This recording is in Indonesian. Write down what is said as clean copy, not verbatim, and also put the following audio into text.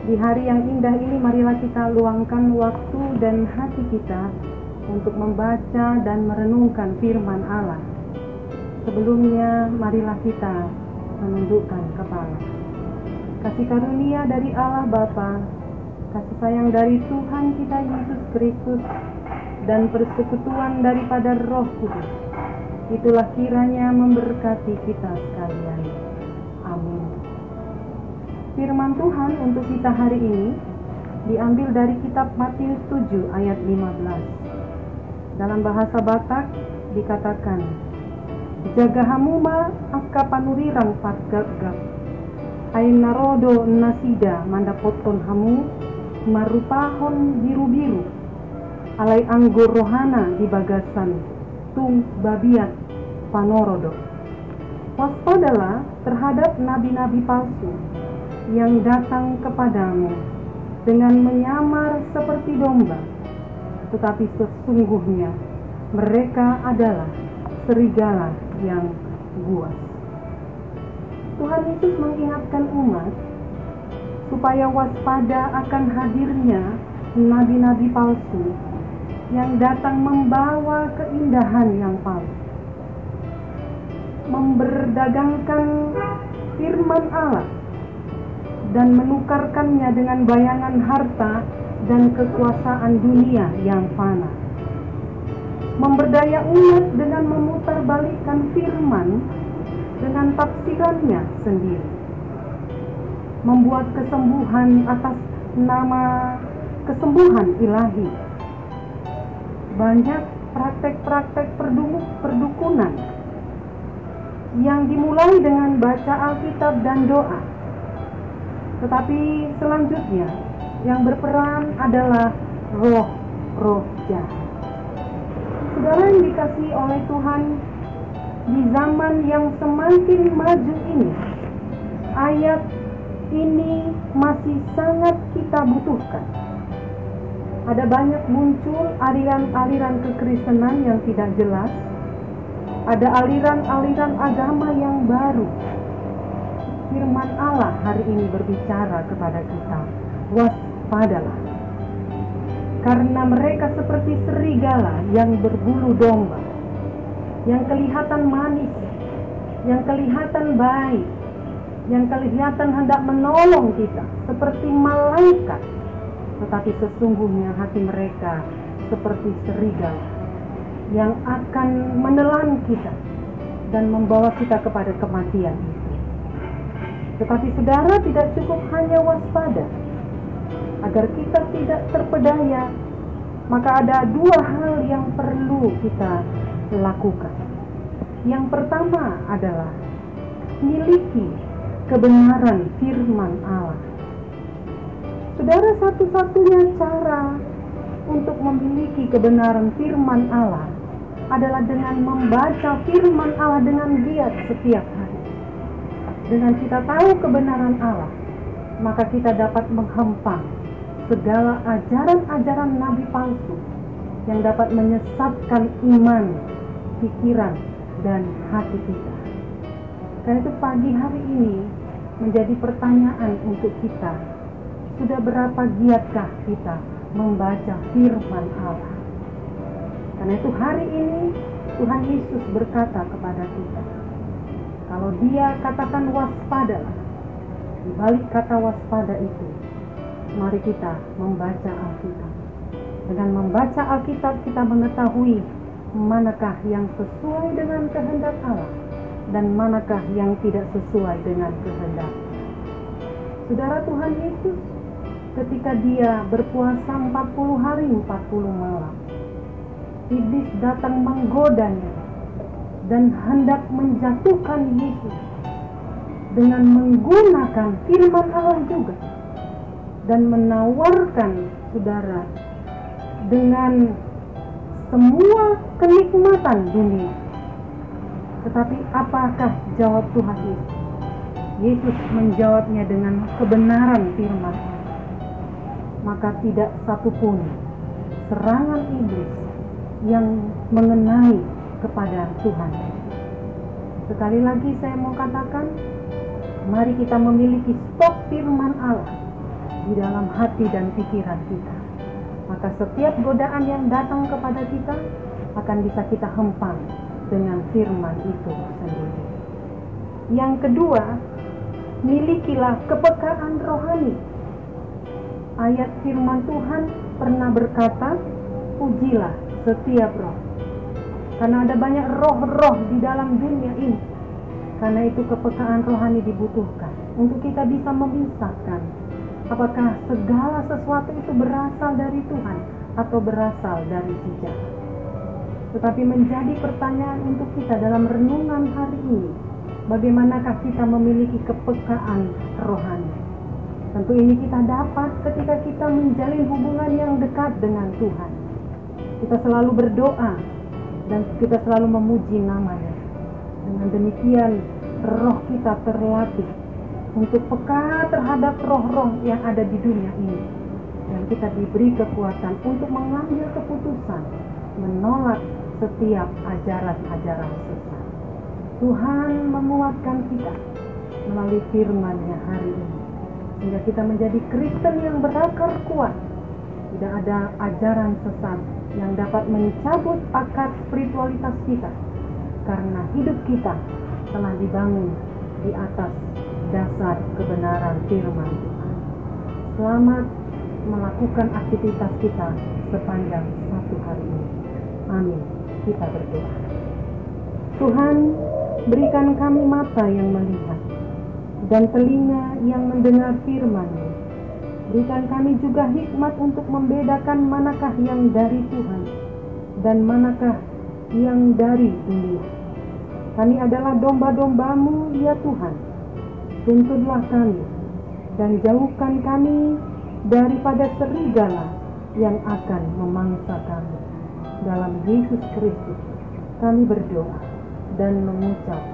Di hari yang indah ini, marilah kita luangkan waktu dan hati kita untuk membaca dan merenungkan firman Allah. Sebelumnya, marilah kita menundukkan kepala. Kasih karunia dari Allah Bapa, kasih sayang dari Tuhan kita Yesus Kristus, dan persekutuan daripada Roh Kudus, itulah kiranya memberkati kita sekalian. Amin. Firman Tuhan untuk kita hari ini diambil dari kitab Matius 7 ayat 15. Dalam bahasa Batak dikatakan, jaga hamuma akka panurirang patgagap, ain narodo nasida mandapoton hamu marupahon biru-biru, alai anggur rohana di bagasan tung babiat panorodo. Waspadalah terhadap nabi-nabi palsu yang datang kepadamu dengan menyamar seperti domba, tetapi sesungguhnya mereka adalah serigala yang buas. Tuhan Yesus mengingatkan umat supaya waspada akan hadirnya nabi-nabi palsu yang datang membawa keindahan yang palsu, memberdagangkan firman Allah dan menukarkannya dengan bayangan harta dan kekuasaan dunia yang fana, memberdaya umat dengan memutarbalikkan firman dengan tafsirannya sendiri, membuat kesembuhan atas nama kesembuhan ilahi. Banyak praktek-praktek perdukunan yang dimulai dengan baca Alkitab dan doa, tetapi selanjutnya yang berperan adalah roh-roh jahat. Saudara yang dikasihi oleh Tuhan, di zaman yang semakin maju ini, ayat ini masih sangat kita butuhkan. Ada banyak muncul aliran-aliran kekristenan yang tidak jelas. Ada aliran-aliran agama yang baru. Firman Allah hari ini berbicara kepada kita, waspadalah. Karena mereka seperti serigala yang berbulu domba, yang kelihatan manis, yang kelihatan baik, yang kelihatan hendak menolong kita seperti malaikat, tetapi sesungguhnya hati mereka seperti serigala yang akan menelan kita dan membawa kita kepada kematian itu. Tetapi saudara, tidak cukup hanya waspada. Agar kita tidak terpedaya, maka ada dua hal yang perlu kita lakukan. Yang pertama adalah miliki kebenaran firman Allah. Saudara, satu-satunya cara untuk memiliki kebenaran firman Allah adalah dengan membaca firman Allah dengan giat setiap hari. Dengan kita tahu kebenaran Allah, maka kita dapat menghempang segala ajaran-ajaran nabi palsu yang dapat menyesatkan iman, pikiran, dan hati kita. Karena itu pagi hari ini menjadi pertanyaan untuk kita. Sudah berapa giatkah kita membaca firman Allah? Karena itu hari ini Tuhan Yesus berkata kepada kita, kalau Dia katakan waspadalah, di balik kata waspada itu, mari kita membaca Alkitab. Dengan membaca Alkitab kita mengetahui manakah yang sesuai dengan kehendak Allah dan manakah yang tidak sesuai dengan kehendak. Saudara, Tuhan Yesus ketika Dia berpuasa 40 hari 40 malam, iblis datang menggodanya dan hendak menjatuhkan Yesus dengan menggunakan firman Allah juga, dan menawarkan saudara dengan semua kenikmatan dunia. Tetapi apakah jawab Tuhan Yesus? Yesus menjawabnya dengan kebenaran firman Allah. Maka tidak satupun serangan iblis yang mengenai kepada Tuhan. Sekali lagi saya mau katakan, mari kita memiliki stok firman Allah di dalam hati dan pikiran kita. Maka setiap godaan yang datang kepada kita akan bisa kita hempang dengan firman itu sendiri. Yang kedua, milikilah kepekaan rohani. Ayat firman Tuhan pernah berkata, pujilah setiap roh. Karena ada banyak roh-roh di dalam dunia ini. Karena itu kepekaan rohani dibutuhkan untuk kita bisa memisahkan apakah segala sesuatu itu berasal dari Tuhan atau berasal dari si jahat. Tetapi menjadi pertanyaan untuk kita dalam renungan hari ini, bagaimanakah kita memiliki kepekaan rohani? Tentu ini kita dapat ketika kita menjalin hubungan yang dekat dengan Tuhan. Kita selalu berdoa dan kita selalu memuji namanya. Dengan demikian roh kita terlatih untuk peka terhadap roh-roh yang ada di dunia ini. Dan kita diberi kekuatan untuk mengambil keputusan menolak setiap ajaran-ajaran sesat. Tuhan menguatkan kita melalui firman-Nya hari ini, sehingga kita menjadi Kristen yang berakar kuat. Tidak ada ajaran sesat yang dapat mencabut akar spiritualitas kita, karena hidup kita telah dibangun di atas dasar kebenaran firman Tuhan. Selamat melakukan aktivitas kita sepanjang satu hari ini. Amin. Kita berdoa. Tuhan, berikan kami mata yang melihat dan telinga yang mendengar firman-Mu. Berikan kami juga hikmat untuk membedakan manakah yang dari Tuhan dan manakah yang dari dunia. Kami adalah domba-domba-Mu, ya Tuhan. Tuntunlah kami dan jauhkan kami daripada serigala yang akan memangsa kami. Dalam Yesus Kristus kami berdoa dan mengucap